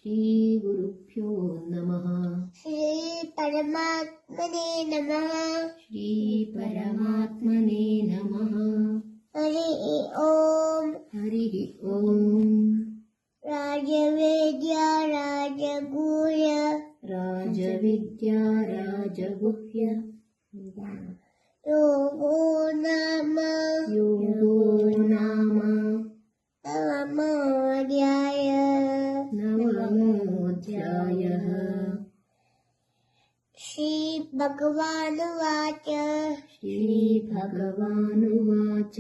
श्रीगुरुभ्यो नमः। श्रीपरमात्मने नमः। श्रीपरमात्मने नमः। हरिः ओम्। हरिः ओम्। राजवेद्या राजगुह्य राजविद्या राजगुह्य योगो नाम नवमोऽध्यायः। श्रीभगवानुवाच श्रीभगवानुवाच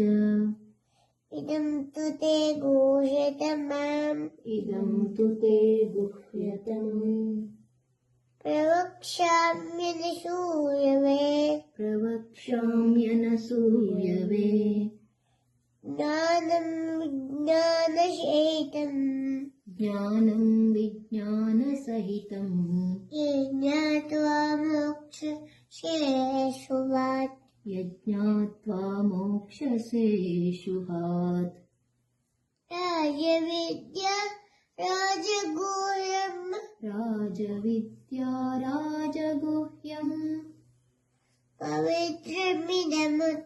इदं तु ते गुह्यतमम् इदं तु ते गुह्यतमम् प्रवक्ष्याम्यनसूयवे ज्ञानं विज्ञानसहितं ये ज्ञात्वा यज्ञात्वा मोक्षसे शुभात्। राजविद्या राजगुह्यम् राजविद्या राजगुह्यम् पवित्रमिदमुत्तमम्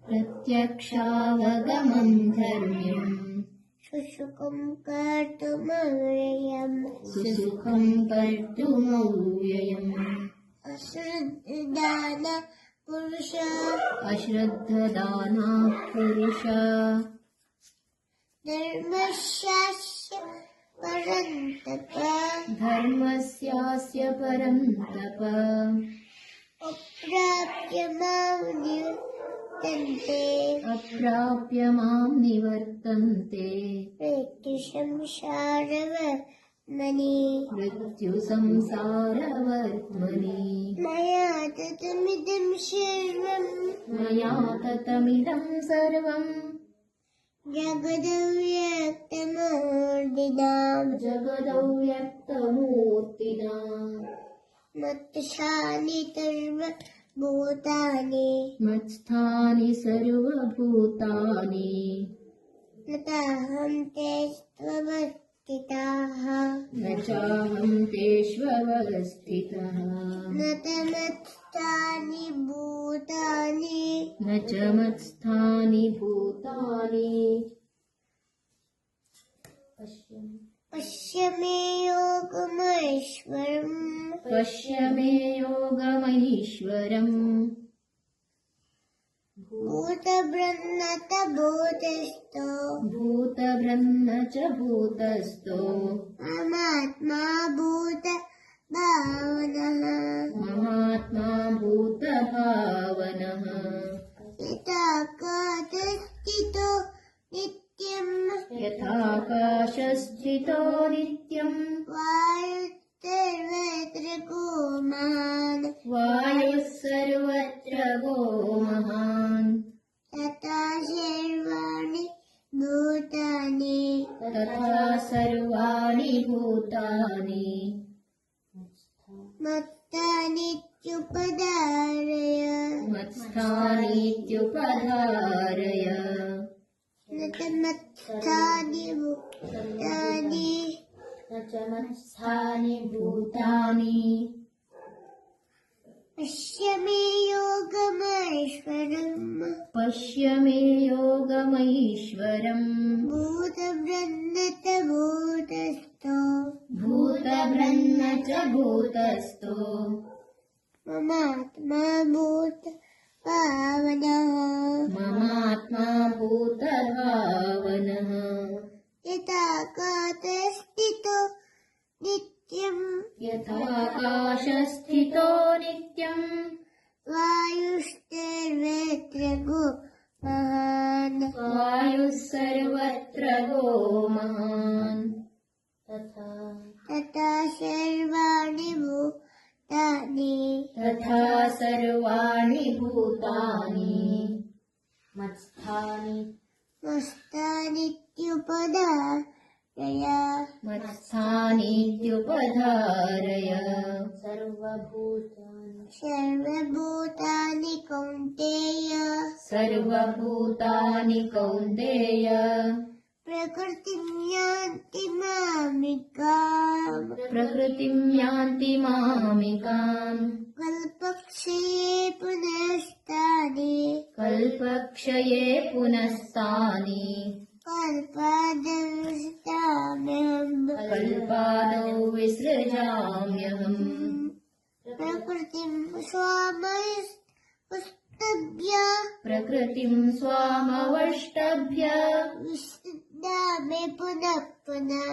प्रत्यक्षावगमम् धर्म्यम् सुसुखं कर्तुमव्ययम् अश्रद्धदानः पुरुष धर्मस्यास्य परन्तप अप्राप्य मां निवर्तन्ते मृत्युसंसारवर्त्मनि मया ततमिदं सर्वम् जगदव्यक्तमूर्तिना मत्स्थानि सर्वभूतानि न चाहं तेष्वस्थितः न च मत्स्थानि भूतानि पश्य मे योगमैश्वरम् भूतभ्रन्न च भूतस्थो ममात्मा भूतभावनः यथाकाशस्थितो नित्यम् वायुः सर्वत्र गो महान् तथा सर्वाणि भूतानि मत्स्थानीत्युपधारय न च मत्स्थानि भूतानि पश्य मे योगमैश्वरम् भूतभ्रन्न च भूतस्थो ममात्मा भूतभावनः यथाकाशस्थितो नित्यम् वायुः सर्वत्र गो महान् तथा सर्वाणि भूतानि मत्स्थानीत्युपधारय मत्स्थानीत्युपधारय सर्वभूतानि कौन्तेय सर्वभूतानि कौन्तेय प्रकृतिं यान्ति मामिकाम् प्रकृतिं यान्ति मामिकाम् कल्पक्षये पुनस्तानि कल्पक्षये पुनस्तानि कल्पादौ विसृजाम्यहम् प्रकृतिं स्वामस्तभ्य प्रकृतिं स्वामवष्टभ्य विसृजामि पुनः पुनः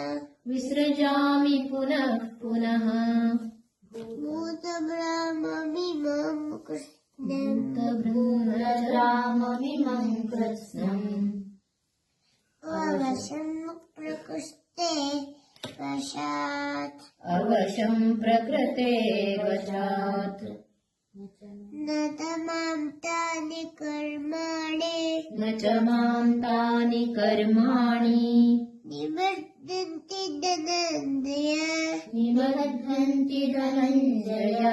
विसृजामि पुनः पुनः भूतब्रह्ममिमं कृष्णम् भूतब्रह्ममिमं कृत्स्नम् अवशं प्रकृष्टे वशात् अवशं प्रकृते वशात् न तमां तानि कर्माणि न च मां तानि कर्माणि निवर्तन्ति धनञ्जय निबध्नन्ति धनञ्जय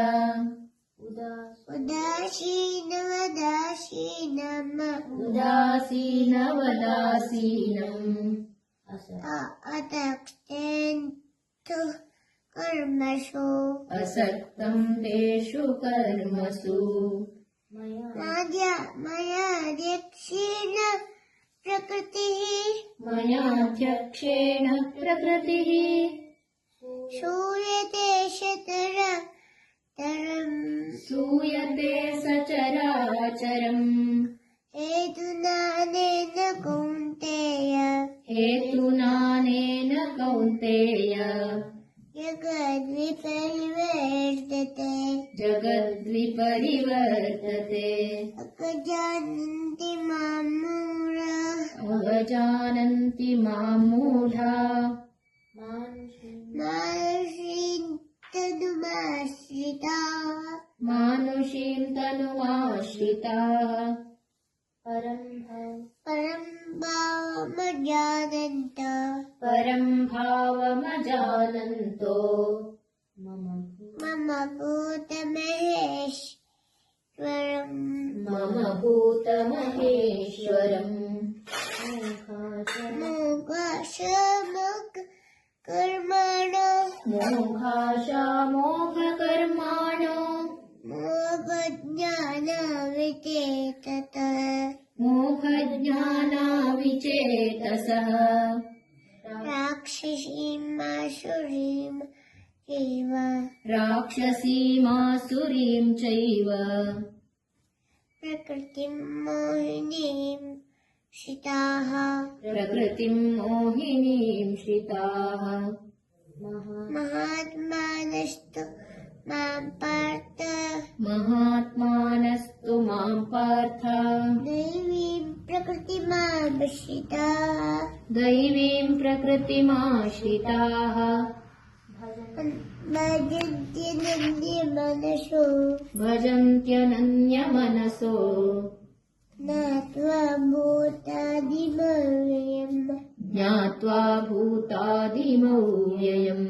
उदासीनवदासीनम् अतक्तेन्तु कर्मसु असक्तं तेषु कर्मसु मयाध्यक्षेण प्रकृतिः मयाध्यक्षेण प्रकृतिः श्रूयते सूयते सचराचरम् हेतुनानेन कौन्तेय हेतुनानेन कौन्तेय जगद्विपरिवर्तते अजानन्ति मां मूढाः अवजानन्ति मां मूढा मानुषीं तनुमाश्रिताः परं भावमजानन्तो मम भूतमहेश्वरम् मम भूतमहेश्वरम् मोघाशामोघकर्माणो मोघज्ञानाविचेतसः राक्षसीमासुरीं चैव प्रकृतिं मोहिनीं श्रिताः प्रकृतिं मोहिनीं श्रिताः महात्मानस्तु मां पार्थ दैवीं प्रकृतिमाश्रिताः भजन्त्यनन्यमनसो ज्ञात्वा भूतादिमव्ययम्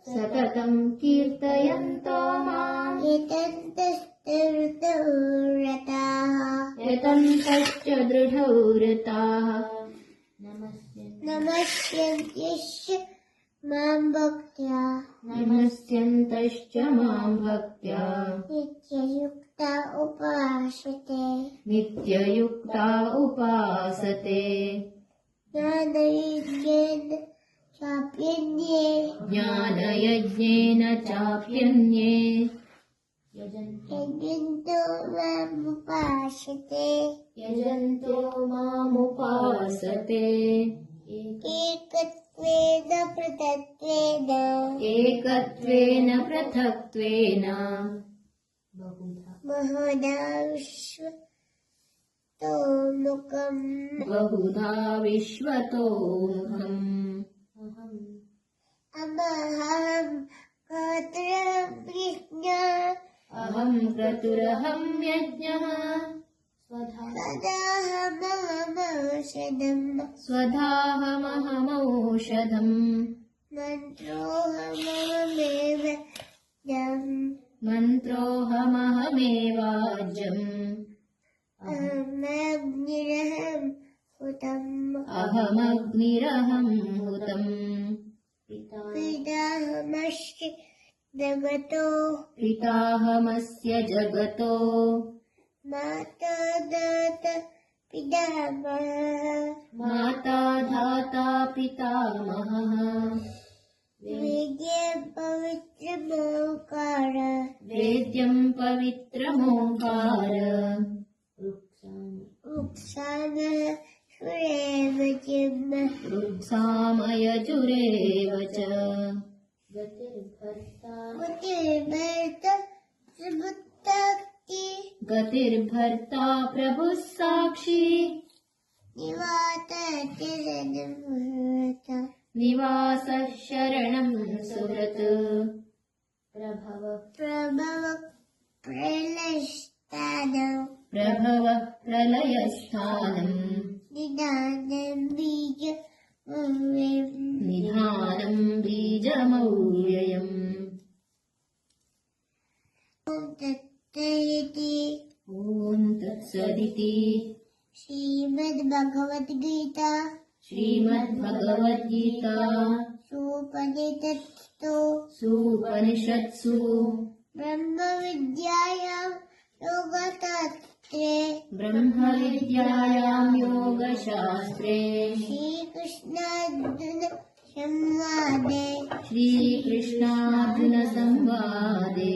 सततं कीर्तयन्तो माम् यतन्तश्च दृढौ रताः नमस्यन्त्यश्च मां भक्त्या नित्ययुक्ता उपासते ज्ञानयज्ञेन चाप्यन्ये यजन्तो मामुपासते एकत्वेन पृथक्त्वेन बहुधा विश्वतोमुखम् अहं क्रतुरहं यज्ञः स्वधाहमहमौषधम् स्वधाहमहमौषधम् मन्त्रोऽहमहमेवाज्यम् मन्त्रोऽहमहमेवाज्यम् अहमग्निरहं हुतम् पिताहमस्य जगतो पिताहमस्य जगतो माता दाता पितामहः माता धाता पितामहः वेद्यं पवित्रमोङ्कार वेद्यं पवित्रमोङ्कार उक्सामः सुरेव चिम् रुक्सामयजुरेव च गतिर्भर्ता सुबुद्धाक्ति गतिर्भर्ता प्रभुः साक्षी निवाततिरनुहृता निवासः शरणं सुहृत् प्रभव प्रलयस्थानं प्रभवः प्रलयस्थानम् निदानं निधानं बीजमव्ययम् ॐ तत्सदिति ॐ तत्सदिति श्रीमद्भगवद्गीता श्रीमद्भगवद्गीता सुपनिषत्सु ब्रह्मविद्यायां योगशास्त्रे ब्रह्मविद्यायां योगशास्त्रे श्रीकृष्णार्जुनसंवादे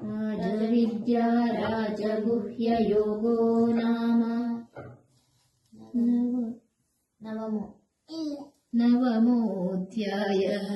राजविद्या राजगुह्ययोगो नाम नवमोऽध्यायः।